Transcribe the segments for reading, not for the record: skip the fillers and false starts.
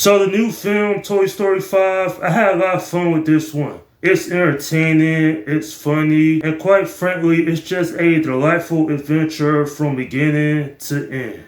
So the new film, Toy Story 5, I had a lot of fun with this one. It's entertaining, it's funny, and quite frankly, it's just a delightful adventure from beginning to end.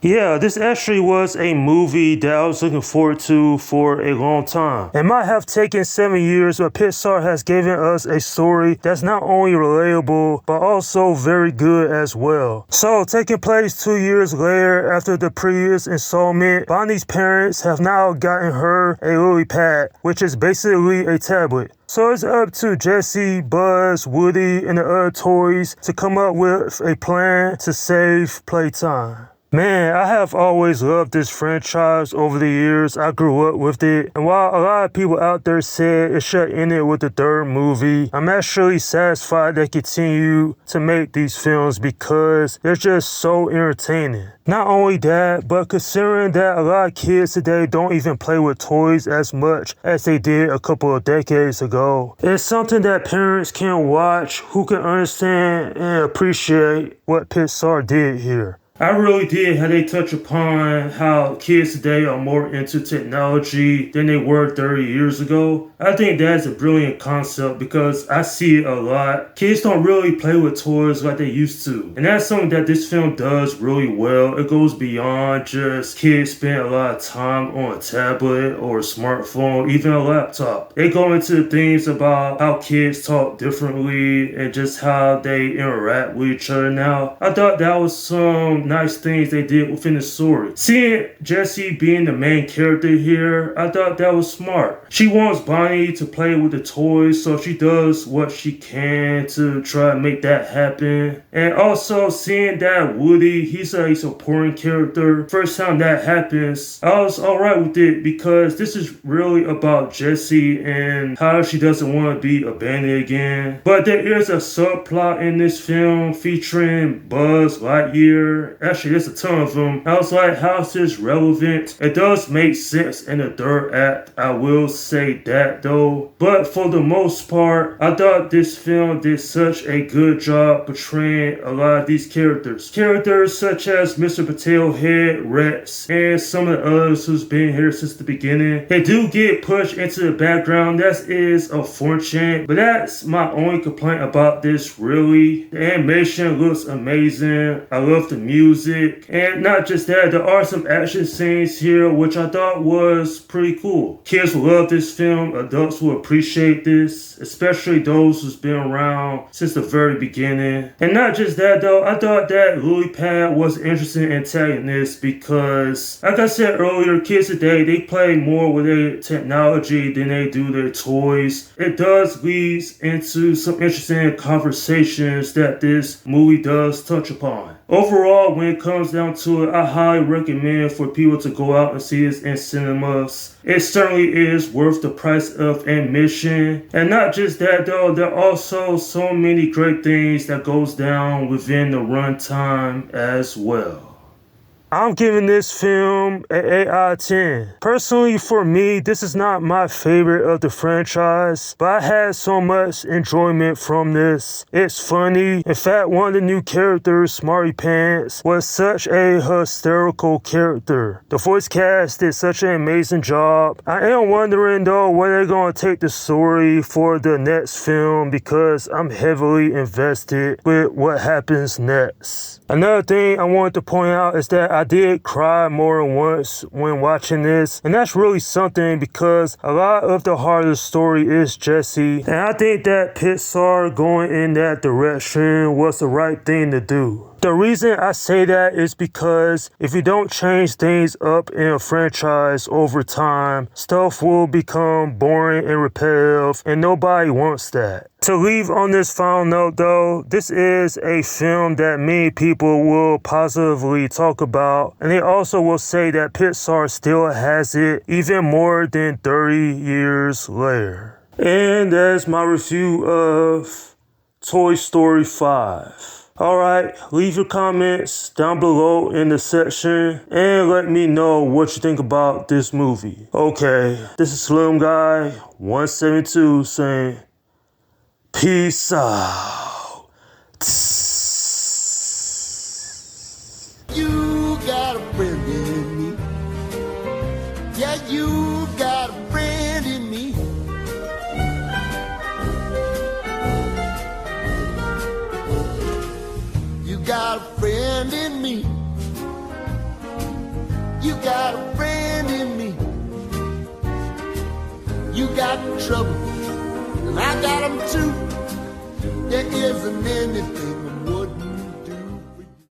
Yeah, this actually was a movie that I was looking forward to for a long time. It might have taken 7 years, but Pixar has given us a story that's not only relatable, but also very good as well. So, taking place 2 years later after the previous installment, Bonnie's parents have now gotten her a lily pad, which is basically a tablet. So it's up to Jessie, Buzz, Woody, and the other toys to come up with a plan to save playtime. Man, I have always loved this franchise over the years. I grew up with it. And while a lot of people out there said it should end it with the third movie, I'm actually satisfied they continue to make these films because they're just so entertaining. Not only that, but considering that a lot of kids today don't even play with toys as much as they did a couple of decades ago, it's something that parents can watch who can understand and appreciate what Pixar did here. I really did how they touch upon how kids today are more into technology than they were 30 years ago. I think that's a brilliant concept because I see it a lot. Kids don't really play with toys like they used to. And that's something that this film does really well. It goes beyond just kids spending a lot of time on a tablet or a smartphone, even a laptop. They go into things about how kids talk differently and just how they interact with each other now. I thought that was some nice things they did within the story. Seeing Jessie being the main character here, I thought that was smart. She wants Bonnie to play with the toys, so she does what she can to try to make that happen. And also seeing that Woody, he's a supporting character. First time that happens, I was alright with it because this is really about Jessie and how she doesn't want to be abandoned again. But there is a subplot in this film featuring Buzz Lightyear. Actually, there's a ton of them. I was like, how's this relevant? It does make sense in the third act. I will say that though. But for the most part, I thought this film did such a good job portraying a lot of these characters. Characters such as Mr. Potato Head, Rex, and some of the others who's been here since the beginning. They do get pushed into the background. That is unfortunate. But that's my only complaint about this, really. The animation looks amazing. I love the music. And not just that, there are some action scenes here which I thought was pretty cool. Kids will love this film, adults will appreciate this, especially those who's been around since the very beginning. And not just that though, I thought that Lily Pad was an interesting antagonist because, like I said earlier, kids today, they play more with their technology than they do their toys. It does lead into some interesting conversations that this movie does touch upon. Overall, when it comes down to it, I highly recommend for people to go out and see this in cinemas. It certainly is worth the price of admission. And not just that though, there are also so many great things that goes down within the runtime as well. I'm giving this film an 8 out of 10. Personally, for me, this is not my favorite of the franchise, but I had so much enjoyment from this. It's funny. In fact, one of the new characters, Smarty Pants, was such a hysterical character. The voice cast did such an amazing job. I am wondering though where they're going to take the story for the next film because I'm heavily invested with what happens next. Another thing I wanted to point out is that I did cry more than once when watching this, and that's really something because a lot of the heart of the story is Jessie, and I think that Pixar going in that direction was the right thing to do. The reason I say that is because if you don't change things up in a franchise over time, stuff will become boring and repetitive, and nobody wants that. To leave on this final note though, this is a film that many people will positively talk about, and they also will say that Pixar still has it even more than 30 years later. And that's my review of Toy Story 5. Alright, leave your comments down below in the section and let me know what you think about this movie. Okay, this is Slim Guy 172 saying peace out. You got a friend in me. Yeah, You got trouble, and I got them too. There isn't anything